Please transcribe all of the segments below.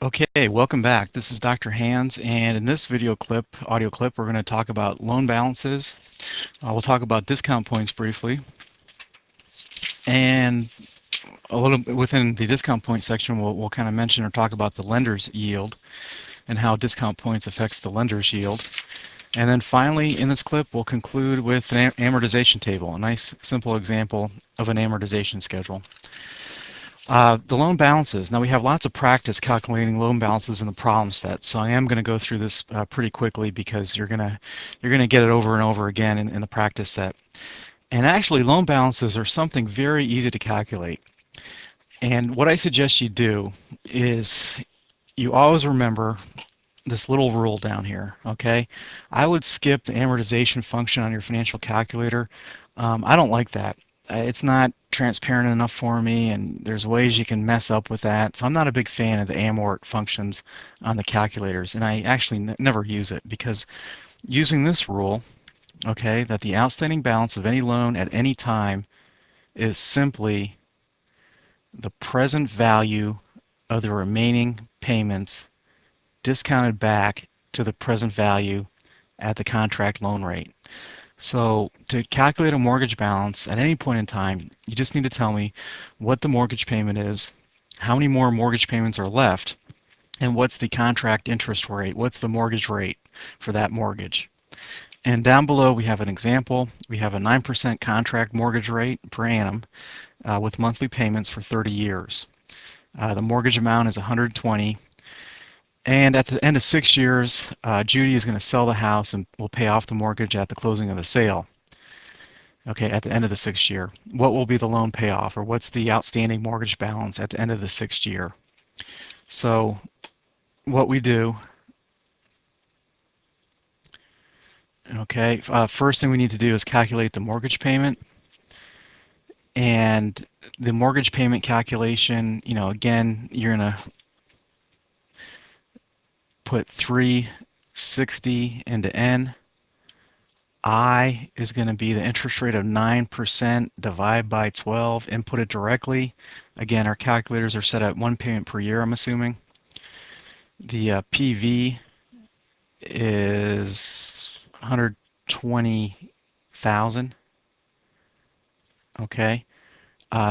Okay, welcome back. This is Dr. Hands, and in this audio clip, we're going to talk about loan balances. We'll talk about discount points briefly, and a little bit within the discount point section, we'll kind of mention or talk about the lender's yield and how discount points affects the lender's yield. And then finally, in this clip, we'll conclude with an amortization table, a nice simple example of an amortization schedule. The loan balances. Now we have lots of practice calculating loan balances in the problem set, so I am going to go through this pretty quickly because you're gonna get it over and over again in the practice set. And actually, loan balances are something very easy to calculate. And what I suggest you do is you always remember this little rule down here. Okay, I would skip the amortization function on your financial calculator. I don't like that. It's not transparent enough for me, and there's ways you can mess up with that. So I'm not a big fan of the amort functions on the calculators, and I actually never use it because using this rule, okay, that the outstanding balance of any loan at any time is simply the present value of the remaining payments discounted back to the present value at the contract loan rate. So to calculate a mortgage balance at any point in time, you just need to tell me what the mortgage payment is, how many more mortgage payments are left, and what's the contract interest rate, what's the mortgage rate for that mortgage. And down below we have an example. We have a 9% contract mortgage rate per annum with monthly payments for 30 years. The mortgage amount is 120. And at the end of 6 years, Judy is going to sell the house and will pay off the mortgage at the closing of the sale. Okay, at the end of the 6th year. What will be the loan payoff, or what's the outstanding mortgage balance at the end of the 6th year? So what we do, okay, first thing we need to do is calculate the mortgage payment. And the mortgage payment calculation, again, you're going to put 360 into N. I is going to be the interest rate of 9% divided by 12. Input it directly. Again, our calculators are set at one payment per year, I'm assuming. The PV is 120,000. Okay.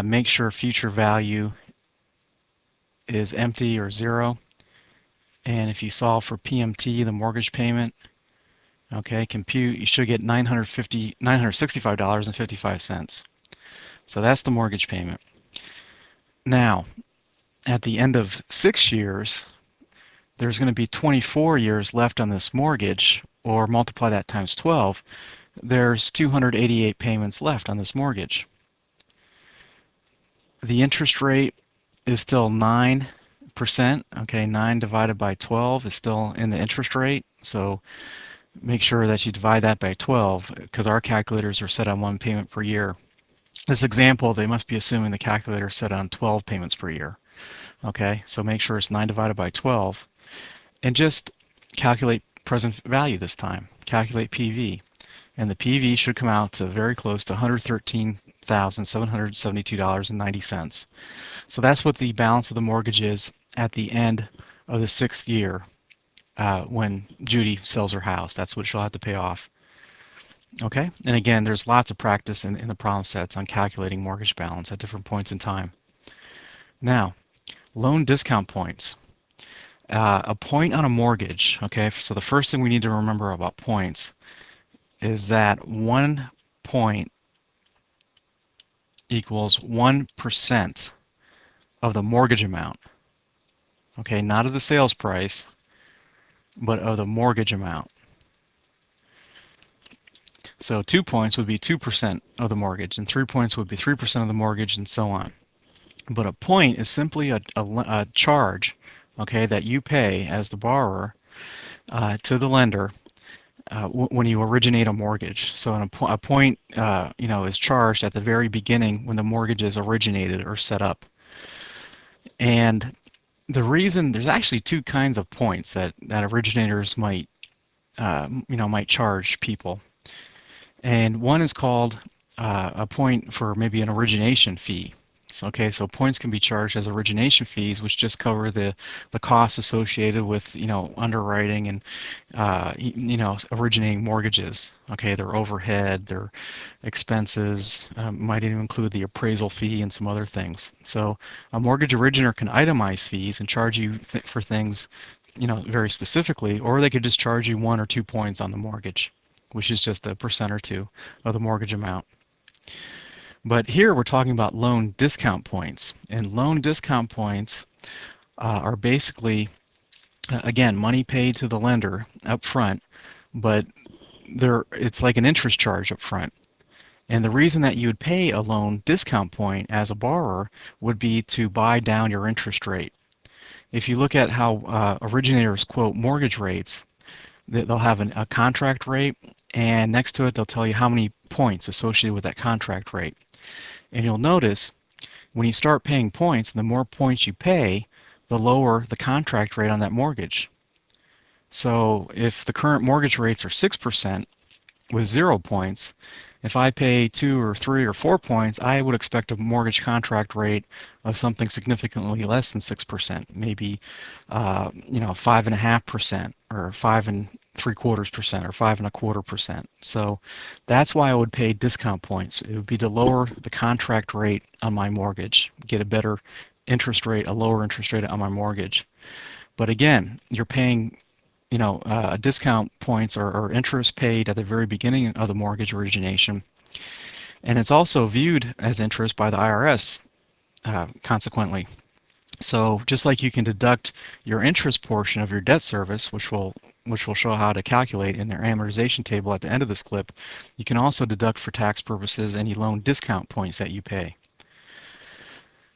Make sure future value is empty or 0. And if you solve for PMT, the mortgage payment, okay, compute, you should get $965.55. So that's the mortgage payment. Now, at the end of 6 years, there's going to be 24 years left on this mortgage, or multiply that times 12. There's 288 payments left on this mortgage. The interest rate is still 9%. Okay, 9 divided by 12 is still in the interest rate. So make sure that you divide that by 12 because our calculators are set on one payment per year. This example, they must be assuming the calculator is set on 12 payments per year. Okay, so make sure it's 9 divided by 12 and just calculate present value this time. Calculate PV. And the PV should come out to very close to $113,772.90. So that's what the balance of the mortgage is at the end of the 6th year when Judy sells her house. That's what she'll have to pay off. Okay, and again, there's lots of practice in the problem sets on calculating mortgage balance at different points in time. Now, loan discount points. A point on a mortgage, okay, so the first thing we need to remember about points is that 1 point equals 1% of the mortgage amount. Okay, not of the sales price, but of the mortgage amount. So 2 points would be 2% of the mortgage, and 3 points would be 3% of the mortgage, and so on. But a point is simply a charge, okay, that you pay as the borrower to the lender when you originate a mortgage. So a point, is charged at the very beginning when the mortgage is originated or set up. And the reason there's actually two kinds of points that originators might charge people. And one is called a point for maybe an origination fee. So, okay, so points can be charged as origination fees, which just cover the costs associated with, underwriting and originating mortgages. Okay, their overhead, their expenses, might even include the appraisal fee and some other things. So a mortgage originator can itemize fees and charge you for things, very specifically, or they could just charge you 1 or 2 points on the mortgage, which is just a percent or two of the mortgage amount. But here we're talking about loan discount points. And loan discount points are basically, again, money paid to the lender up front, but it's like an interest charge up front. And the reason that you would pay a loan discount point as a borrower would be to buy down your interest rate. If you look at how originators quote mortgage rates, they'll have a contract rate, and next to it they'll tell you how many points associated with that contract rate. And you'll notice when you start paying points, the more points you pay, the lower the contract rate on that mortgage. So if the current mortgage rates are 6% with 0 points, if I pay 2 or 3 or 4 points, I would expect a mortgage contract rate of something significantly less than 6%, maybe 5.5% or 5.75% or 5.25%. So that's why I would pay discount points. It would be to lower the contract rate on my mortgage, get a better interest rate, a lower interest rate on my mortgage. But again, you're paying discount points or interest paid at the very beginning of the mortgage origination. And it's also viewed as interest by the IRS, consequently. So just like you can deduct your interest portion of your debt service, which will show how to calculate in their amortization table at the end of this clip, you can also deduct for tax purposes any loan discount points that you pay.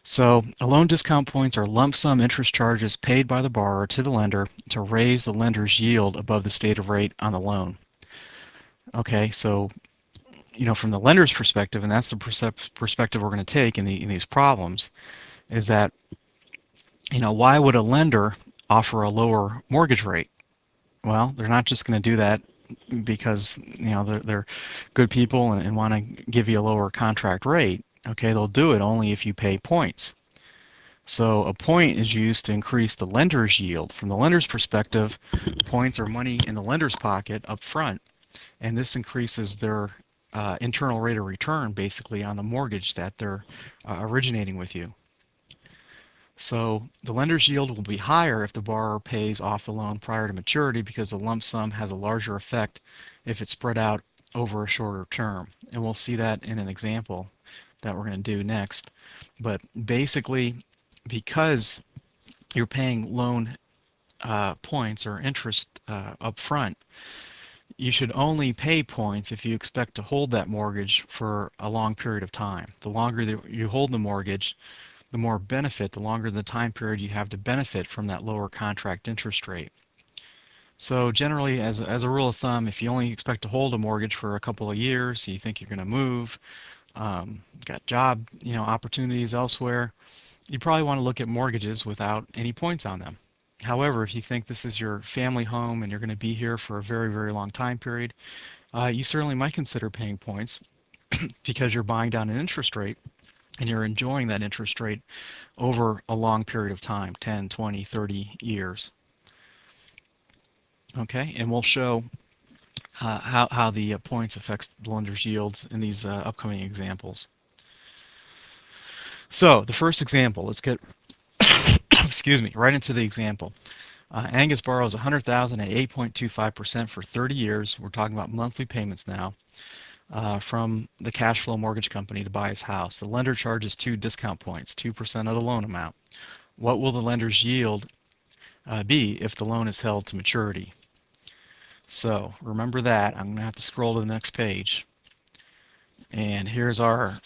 So loan discount points are lump sum interest charges paid by the borrower to the lender to raise the lender's yield above the stated rate on the loan. Okay, so from the lender's perspective, and that's the perspective we're going to take in these problems, is that why would a lender offer a lower mortgage rate? Well, they're not just going to do that because they're good people and want to give you a lower contract rate. Okay, they'll do it only if you pay points. So a point is used to increase the lender's yield. From the lender's perspective, points are money in the lender's pocket up front, and this increases their internal rate of return basically on the mortgage that they're originating with you. So the lender's yield will be higher if the borrower pays off the loan prior to maturity because the lump sum has a larger effect if it's spread out over a shorter term. And we'll see that in an example that we're going to do next. But basically, because you're paying loan points or interest up front, you should only pay points if you expect to hold that mortgage for a long period of time. The longer that you hold the mortgage, the more benefit, the longer the time period you have to benefit from that lower contract interest rate. So generally, as a rule of thumb, if you only expect to hold a mortgage for a couple of years, you think you're going to move, got job opportunities elsewhere, you probably want to look at mortgages without any points on them. However, if you think this is your family home and you're going to be here for a very, very long time period, you certainly might consider paying points because you're buying down an interest rate and you're enjoying that interest rate over a long period of time, 10, 20, 30 years. Okay, and we'll show how the points affects the lender's yields in these upcoming examples. So the first example, let's get excuse me, right into the example. Angus borrows $100,000 at 8.25% for 30 years. We're talking about monthly payments now. From the cash flow mortgage company to buy his house. The lender charges 2 discount points, 2% of the loan amount. What will the lender's yield be if the loan is held to maturity? So remember that. I'm going to have to scroll to the next page. And here's our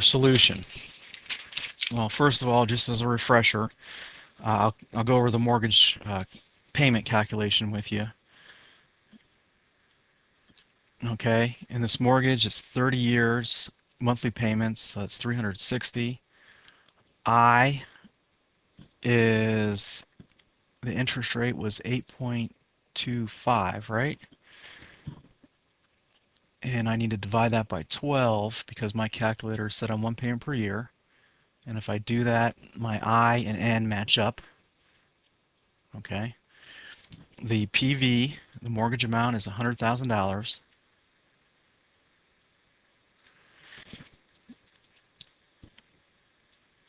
solution. Well, first of all, just as a refresher, I'll go over the mortgage payment calculation with you. Okay, in this mortgage, it's 30 years, monthly payments, so it's 360. I is the interest rate was 8.25, right? And I need to divide that by 12 because my calculator is set on 1 payment per year. And if I do that, my I and N match up. Okay. The PV, the mortgage amount, is $100,000.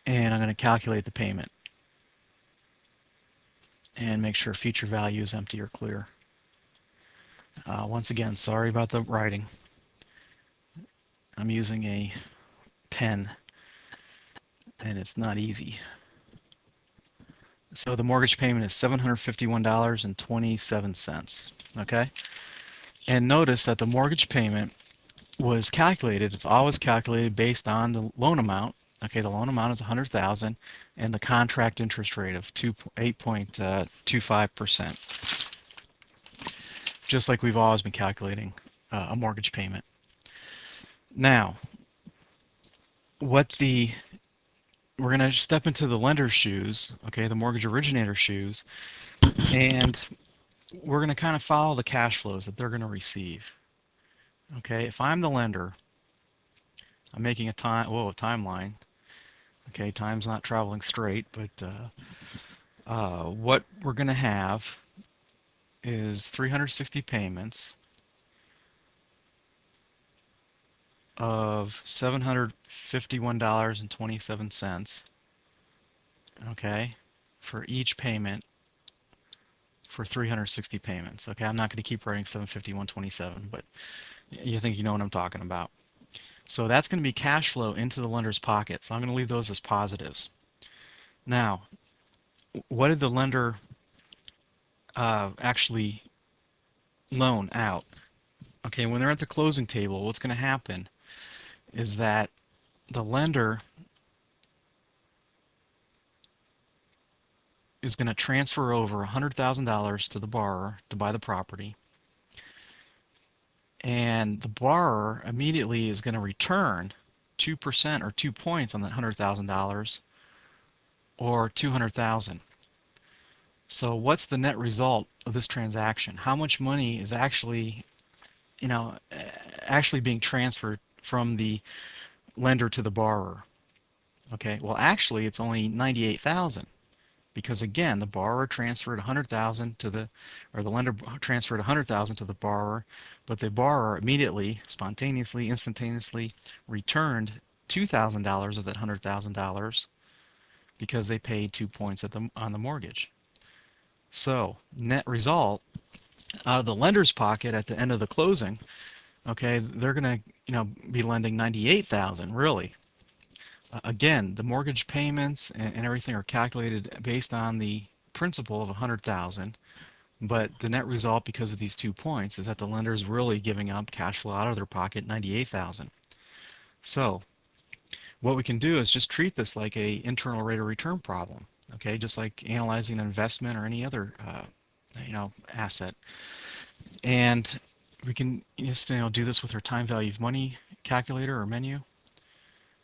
And I'm going to calculate the payment and make sure feature value is empty or clear. Once again, sorry about the writing. I'm using a pen and it's not easy. So the mortgage payment is $751.27. Okay? And notice that the mortgage payment was calculated, it's always calculated based on the loan amount. Okay, the loan amount is $100,000 and the contract interest rate of 8.25%. Just like we've always been calculating a mortgage payment. Now, we're going to step into the lender's shoes, okay, the mortgage originator's shoes, and we're going to kind of follow the cash flows that they're going to receive. Okay, if I'm the lender, I'm making a timeline. Okay, time's not traveling straight, but what we're going to have is 360 payments of $751.27. Okay, for each payment for 360 payments. Okay, I'm not going to keep writing 751.27, but you think you know what I'm talking about. So that's going to be cash flow into the lender's pocket. So I'm going to leave those as positives. Now, what did the lender actually loan out? Okay, when they're at the closing table, what's going to happen is that the lender is going to transfer over $100,000 to the borrower to buy the property. And the borrower immediately is going to return 2% or 2 points on that $100,000 or $200,000. So what's the net result of this transaction? How much money is actually, actually being transferred from the lender to the borrower? Okay, well actually it's only $98,000 because again the borrower transferred $100,000 to the lender transferred $100,000 to the borrower, but the borrower immediately, spontaneously, instantaneously returned $2,000 of that $100,000 because they paid 2 points on the mortgage. So net result out of the lender's pocket at the end of the closing, okay, they're going to be lending $98,000 really. Again, the mortgage payments and everything are calculated based on the principal of $100,000, but the net result because of these 2 points is that the lender is really giving up cash flow out of their pocket, $98,000. So what we can do is just treat this like a internal rate of return problem, okay, just like analyzing an investment or any other asset. And we can just do this with our time value of money calculator or menu.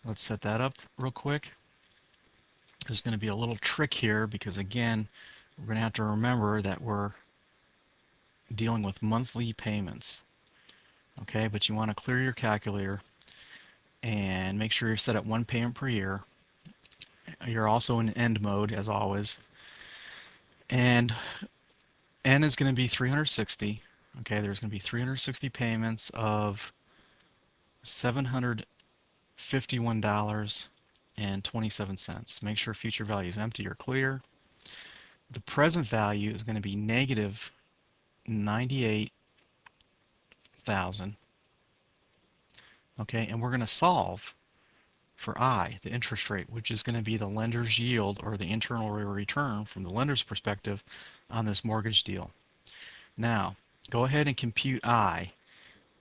Let's set that up real quick. There's going to be a little trick here because again we're going to have to remember that we're dealing with monthly payments. Okay, but you want to clear your calculator and make sure you're set at 1 payment per year. You're also in end mode as always. And N is going to be 360. Okay, there's going to be 360 payments of $751.27. Make sure future value is empty or clear. The present value is going to be negative 98,000. Okay, and we're going to solve for I, the interest rate, which is going to be the lender's yield or the internal rate of return from the lender's perspective on this mortgage deal. Now, go ahead and compute I,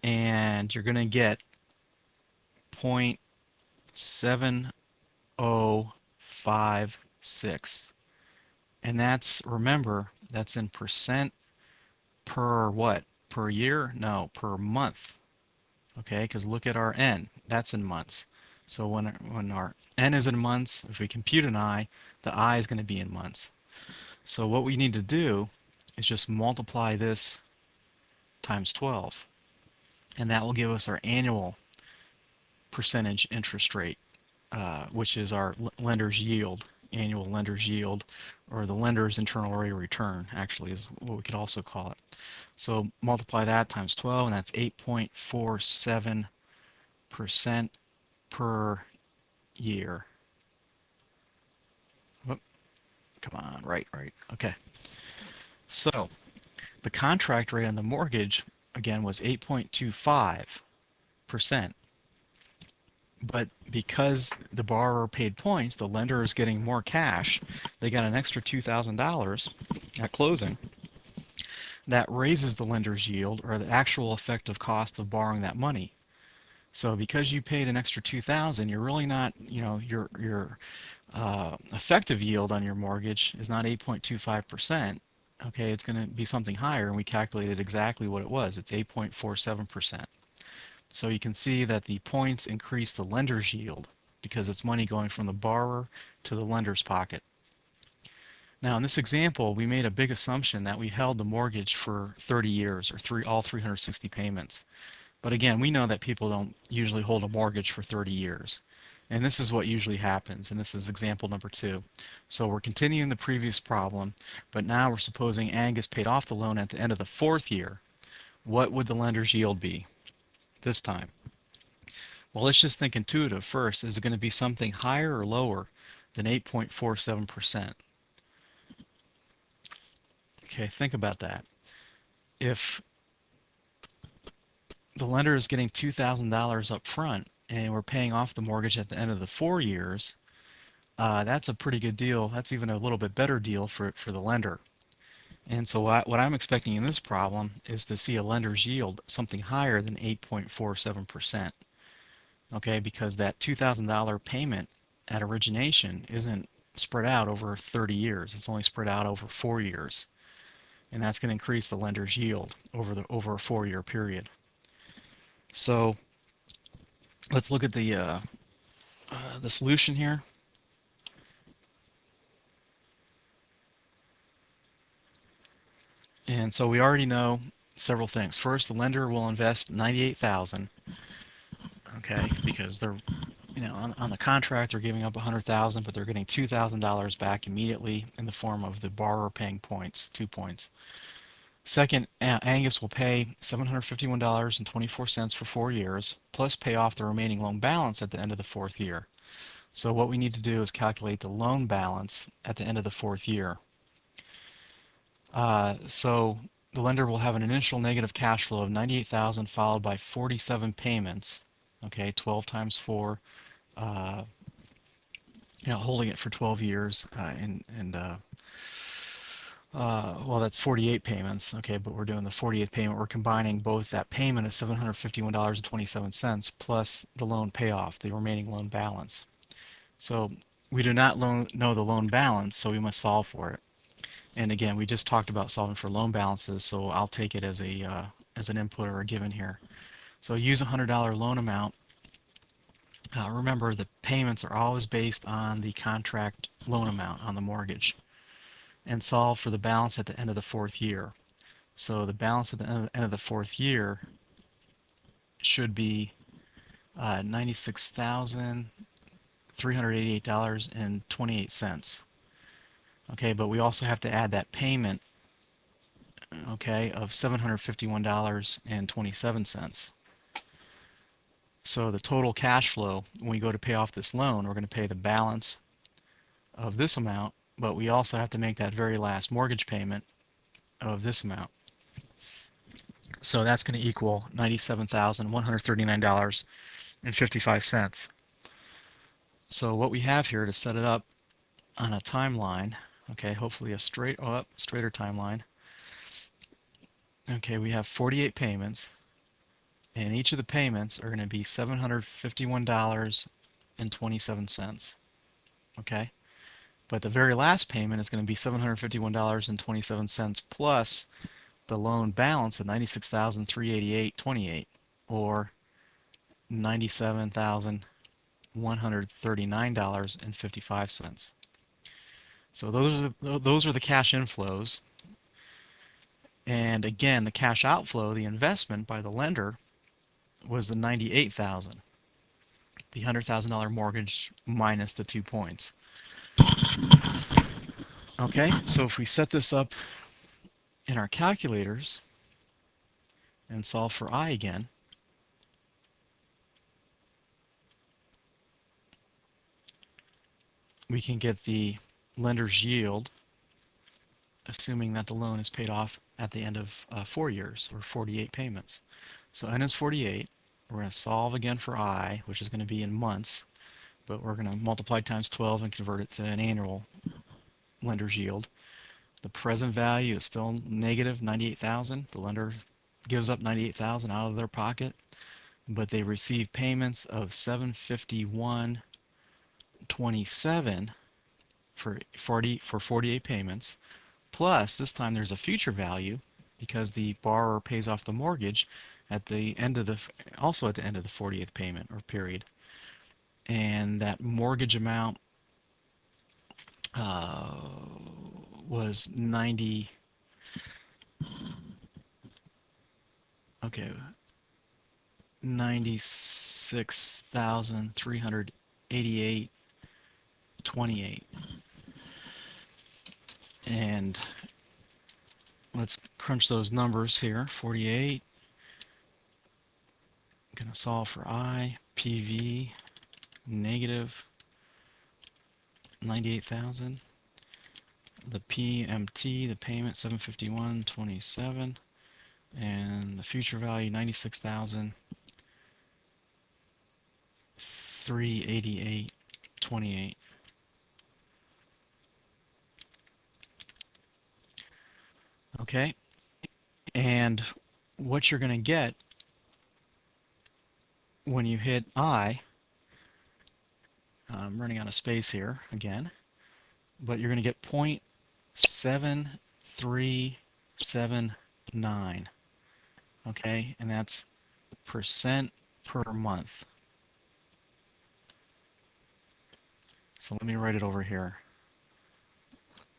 and you're going to get 0.7056. And that's, remember, that's in percent per what? Per year? No, per month. Okay, because look at our N. That's in months. So when our N is in months, if we compute an I, the I is going to be in months. So what we need to do is just multiply this times 12. And that will give us our annual percentage interest rate which is our lender's yield, annual lender's yield, or the lender's internal rate of return, actually, is what we could also call it. So multiply that times 12, and that's 8.47% per year. Whoop, come on, right. Okay. So the contract rate on the mortgage, again, was 8.25%. But because the borrower paid points, the lender is getting more cash. They got an extra $2,000 at closing. That raises the lender's yield, or the actual effective cost of borrowing that money. So because you paid an extra $2,000, you're really not, your effective yield on your mortgage is not 8.25%. Okay, it's going to be something higher, and we calculated exactly what it was. It's 8.47%. So you can see that the points increase the lender's yield because it's money going from the borrower to the lender's pocket. Now in this example, we made a big assumption that we held the mortgage for 30 years, or all 360 payments. But again, we know that people don't usually hold a mortgage for 30 years. And this is what usually happens, and this is example number 2. So we're continuing the previous problem, but now we're supposing Angus paid off the loan at the end of the 4th year. What would the lender's yield be this time? Well, let's just think intuitive first. Is it going to be something higher or lower than 8.47%? Okay, think about that. If the lender is getting $2,000 up front and we're paying off the mortgage at the end of the 4 years, that's a pretty good deal. That's even a little bit better deal for the lender. And so what I'm expecting in this problem is to see a lender's yield something higher than 8.47%. Okay, because that $2,000 payment at origination isn't spread out over 30 years. It's only spread out over 4 years. And that's going to increase the lender's yield over a 4-year period. So let's look at the solution here. And so we already know several things. First, the lender will invest $98,000, okay, because they're, on the contract they're giving up $100,000, but they're getting $2,000 back immediately in the form of the borrower paying points, 2 points. Second, Angus will pay $751.24 for 4 years, plus pay off the remaining loan balance at the end of the 4th year. So what we need to do is calculate the loan balance at the end of the 4th year. So the lender will have an initial negative cash flow of $98,000 followed by 47 payments. Okay, 12 times 4, holding it for 12 years, well, that's 48 payments. Okay, but we're doing the 48th payment. We're combining both that payment of $751.27 plus the loan payoff, the remaining loan balance. So we do not know the loan balance, so we must solve for it. And again, we just talked about solving for loan balances, so I'll take it as an input or a given here. So use a $100 loan amount. Remember, the payments are always based on the contract loan amount on the mortgage, and solve for the balance at the end of the 4th year. So the balance at the end of the 4th year should be $96,388.28. Okay, but we also have to add that payment, okay, of $751.27. So the total cash flow, when we go to pay off this loan, we're going to pay the balance of this amount, but we also have to make that very last mortgage payment of this amount. So that's going to equal $97,139.55. So what we have here to set it up on a timeline, okay, hopefully a straighter timeline. Okay, we have 48 payments, and each of the payments are going to be $751.27. Okay, but the very last payment is going to be $751.27 plus the loan balance of $96,388.28, or $97,139.55. So those are the cash inflows. And again, the cash outflow, the investment by the lender, was the $98,000. the $100,000 mortgage minus the 2 points. Okay, so if we set this up in our calculators and solve for I again, we can get the lender's yield, assuming that the loan is paid off at the end of 4 years, or 48 payments. So N is 48. We're going to solve again for I, which is going to be in months, but we're going to multiply times 12 and convert it to an annual lender's yield. The present value is still negative 98,000. The lender gives up 98,000 out of their pocket, but they receive payments of 751.27 for 48 payments. Plus, this time there's a future value because the borrower pays off the mortgage at the end of the also at the end of the 48th payment or period. And that mortgage amount was 96,388.28. And let's crunch those numbers here. 48. I'm going to solve for I, PV, negative 98,000. The PMT, the payment, 751.27. And the future value, 96,388.28. Okay, and what you're going to get when you hit I, I'm running out of space here again, but you're going to get 0.7379, okay, and that's percent per month. So let me write it over here.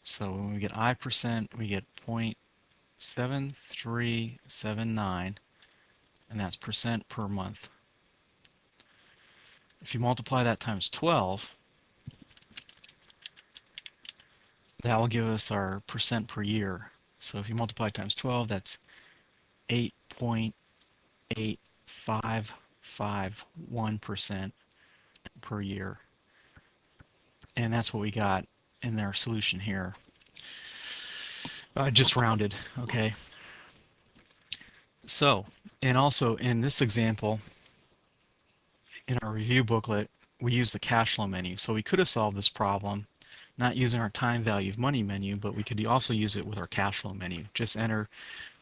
So when we get I percent, we get 0.7379, and that's percent per month. If you multiply that times 12, that will give us our percent per year. So if you multiply times 12, that's 8.8551% per year. And that's what we got in our solution here. Just rounded, okay? So, and also in this example, in our review booklet, we use the cash flow menu. So we could have solved this problem not using our time value of money menu, but we could also use it with our cash flow menu. Just enter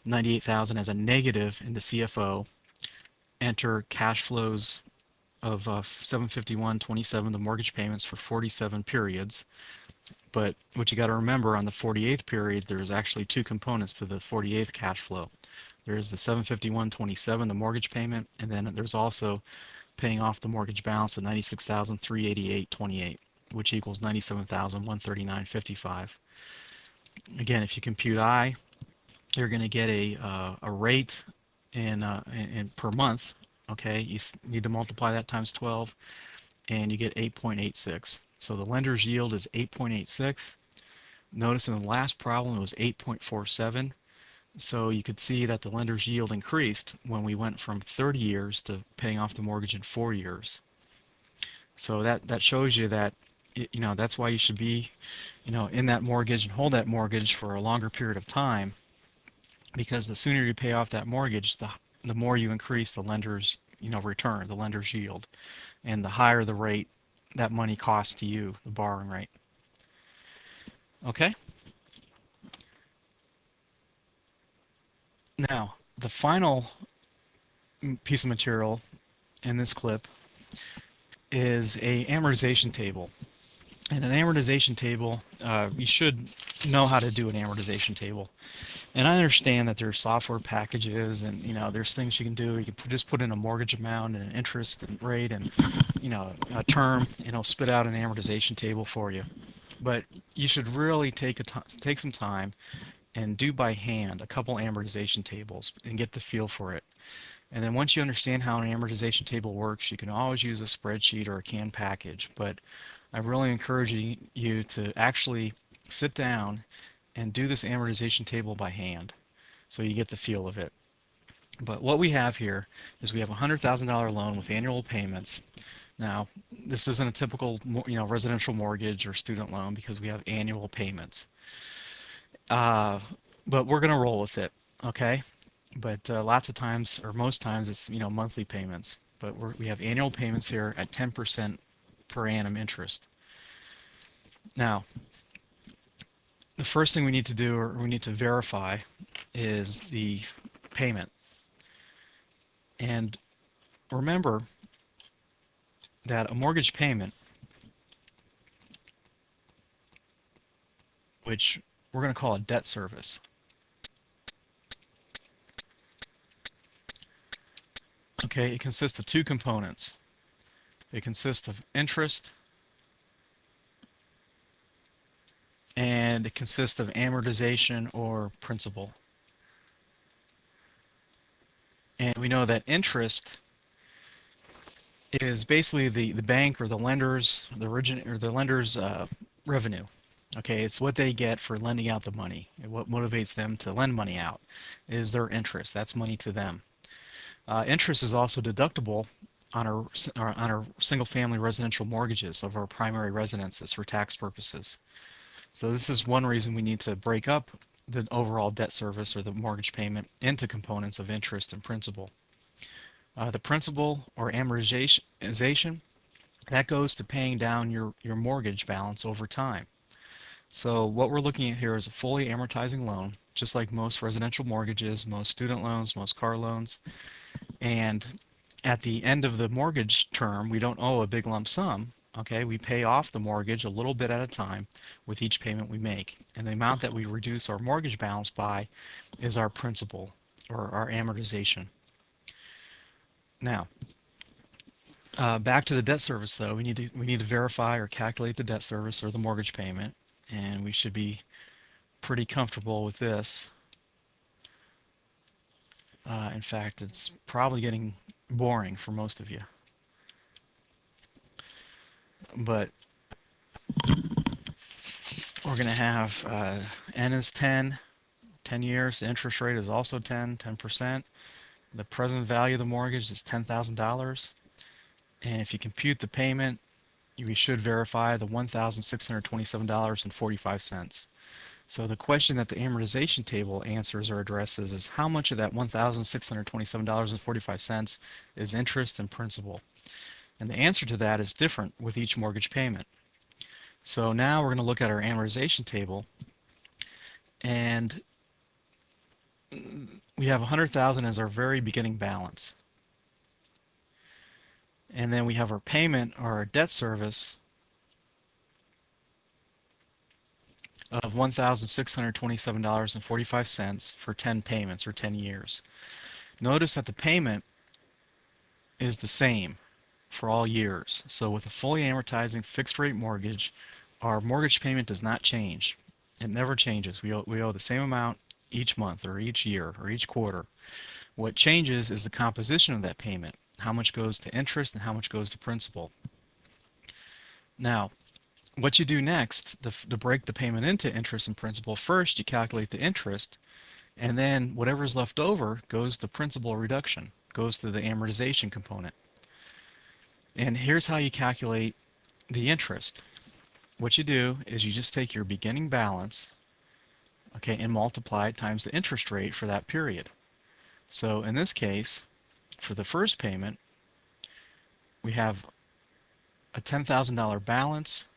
98,000 as a negative in the CFO, enter cash flows of 751.27, the mortgage payments for 47 periods. But what you got to remember, on the 48th period, there's actually two components to the 48th cash flow. There's the 751.27, the mortgage payment, and then there's also paying off the mortgage balance of 96,388.28, which equals 97,139.55. Again, if you compute I, you're going to get a rate in per month. Okay, you need to multiply that times 12, and you get 8.86. So the lender's yield is 8.86. Notice in the last problem it was 8.47. So you could see that the lender's yield increased when we went from 30 years to paying off the mortgage in 4 years. So that shows you that, you know, that's why you should be, you know, in that mortgage and hold that mortgage for a longer period of time, because the sooner you pay off that mortgage, the more you increase the lender's, you know, return, the lender's yield, and the higher the rate that money costs to you, the borrowing rate. Okay? Now, the final piece of material in this clip is a amortization table. And an amortization table, you should know how to do an amortization table. And I understand that there's software packages, and you know, there's things you can do. You can just put in a mortgage amount and an interest and rate and, you know, a term, and it'll spit out an amortization table for you. But you should really take some time and do by hand a couple amortization tables and get the feel for it. And then once you understand how an amortization table works, you can always use a spreadsheet or a canned package. But I really encourage you to actually sit down and do this amortization table by hand so you get the feel of it. But what we have here is we have a $100,000 loan with annual payments. Now, this isn't a typical, residential mortgage or student loan because we have annual payments. But we're going to roll with it, okay? But lots of times, or most times, it's monthly payments. But we have annual payments here at 10% per annum interest. Now, the first thing we need to do, or we need to verify, is the payment. And remember that a mortgage payment, which we're going to call a debt service, okay, it consists of two components. It consists of interest and it consists of amortization or principal. And we know that interest is basically the bank or the lender's revenue. Okay, it's what they get for lending out the money. And what motivates them to lend money out is their interest. That's money to them. Interest is also deductible on our single-family residential mortgages of our primary residences for tax purposes. So this is one reason we need to break up the overall debt service or the mortgage payment into components of interest and principal. The principal or amortization, that goes to paying down your mortgage balance over time. So what we're looking at here is a fully amortizing loan, just like most residential mortgages, most student loans, most car loans. And at the end of the mortgage term, we don't owe a big lump sum. Okay, we pay off the mortgage a little bit at a time with each payment we make. And the amount that we reduce our mortgage balance by is our principal or our amortization. Now, back to the debt service though, we need to verify or calculate the debt service or the mortgage payment, and we should be pretty comfortable with this. In fact, it's probably getting boring for most of you. But we're going to have N is 10 years. The interest rate is also 10%. The present value of the mortgage is $10,000. And if you compute the payment, we should verify the $1,627.45. So the question that the amortization table answers or addresses is how much of that $1,627.45 is interest and principal. And the answer to that is different with each mortgage payment. So now we're going to look at our amortization table, and we have $100,000 as our very beginning balance. And then we have our payment or our debt service of $1,627.45 for 10 payments or 10 years. Notice that the payment is the same for all years. So with a fully amortizing fixed rate mortgage, our mortgage payment does not change. It never changes. We owe the same amount each month or each year or each quarter. What changes is the composition of that payment, how much goes to interest and how much goes to principal. Now, what you do next to break the payment into interest and principal, first you calculate the interest, and then whatever is left over goes to principal reduction, goes to the amortization component. And here's how you calculate the interest. What you do is you just take your beginning balance, okay, and multiply it times the interest rate for that period. So in this case, for the first payment, we have a $10,000 balance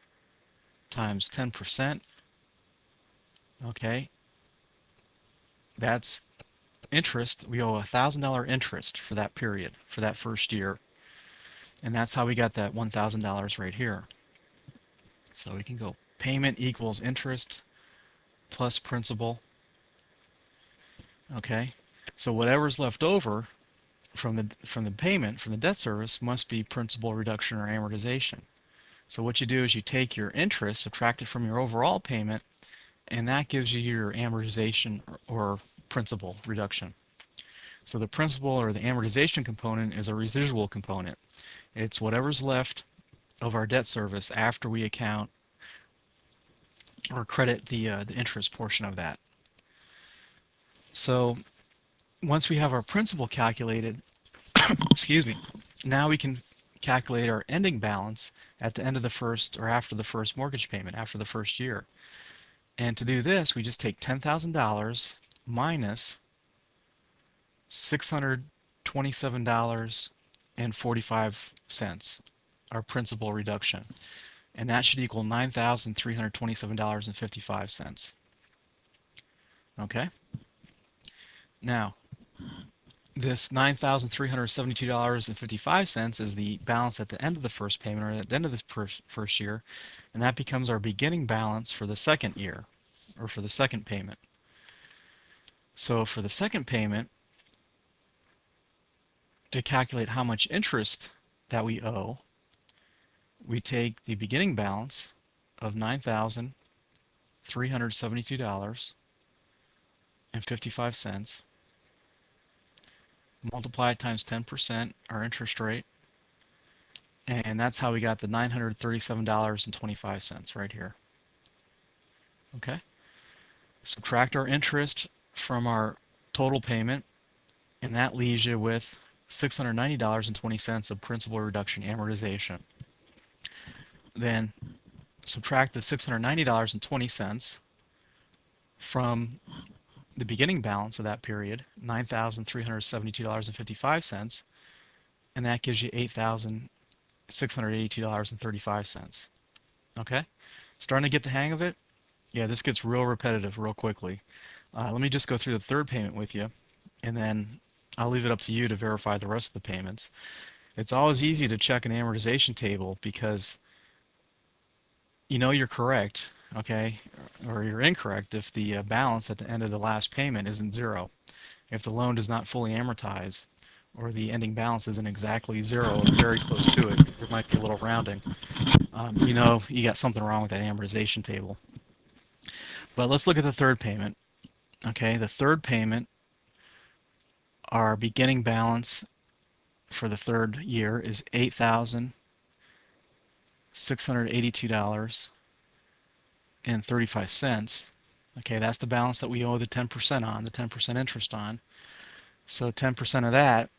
times 10%. Okay, that's interest. We owe $1,000 interest for that period, for that first year. And that's how we got that $1,000 right here. So we can go payment equals interest plus principal. Okay, so whatever's left over from the payment, from the debt service, must be principal reduction or amortization. So what you do is you take your interest, subtract it from your overall payment, and that gives you your amortization or principal reduction. So the principal or the amortization component is a residual component. It's whatever's left of our debt service after we account or credit the interest portion of that. So once we have our principal calculated, excuse me, now we can calculate our ending balance at the end of the first or after the first mortgage payment, after the first year. And to do this, we just take $10,000 minus $627.45, our principal reduction. And that should equal $9,327.55. Okay? Now, this $9,372.55 is the balance at the end of the first payment, or at the end of the first year, and that becomes our beginning balance for the second year, or for the second payment. So for the second payment, to calculate how much interest that we owe, we take the beginning balance of $9,372.55, multiply it times 10%, our interest rate, and that's how we got the $937.25 right here. Okay? Subtract our interest from our total payment, and that leaves you with $690.20 of principal reduction amortization. Then subtract the $690.20 from the beginning balance of that period, $9,372.55, and that gives you $8,682.35. Okay? Starting to get the hang of it? Yeah, this gets real repetitive real quickly. Let me just go through the third payment with you, and then I'll leave it up to you to verify the rest of the payments. It's always easy to check an amortization table because you know you're correct, okay, or you're incorrect if the balance at the end of the last payment isn't zero. If the loan does not fully amortize, or the ending balance isn't exactly zero or very close to it, there might be a little rounding. You know you got something wrong with that amortization table. But let's look at the third payment. Okay, the third payment, our beginning balance for the third year is $8,682.35. Okay, that's the balance that we owe the 10% on, the 10% interest on. So 10% of that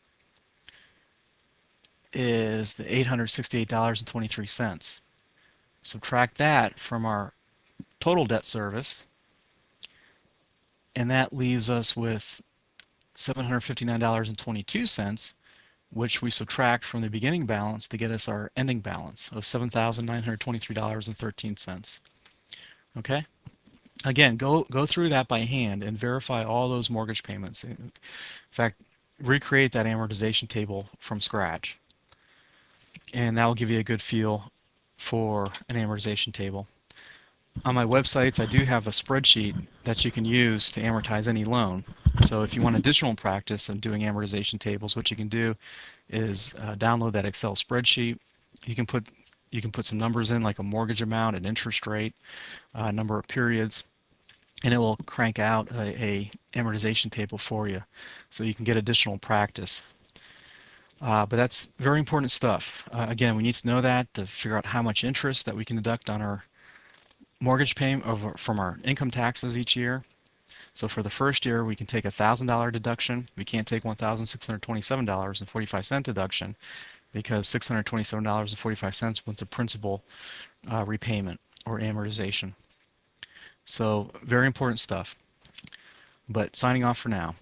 is the $868.23. Subtract that from our total debt service, and that leaves us with $759.22, which we subtract from the beginning balance to get us our ending balance of $7,923.13. Okay? Again, go through that by hand and verify all those mortgage payments. In fact, recreate that amortization table from scratch. And that will give you a good feel for an amortization table. On my websites, I do have a spreadsheet that you can use to amortize any loan. So if you want additional practice in doing amortization tables, what you can do is download that Excel spreadsheet. You can put some numbers in, like a mortgage amount, an interest rate, number of periods, and it will crank out a amortization table for you, so you can get additional practice. But that's very important stuff. Again, we need to know that to figure out how much interest that we can deduct on our mortgage payment from our income taxes each year. So for the first year, we can take a $1,000 deduction. We can't take $1,627.45 deduction because $627.45 went to principal repayment or amortization. So very important stuff. But signing off for now.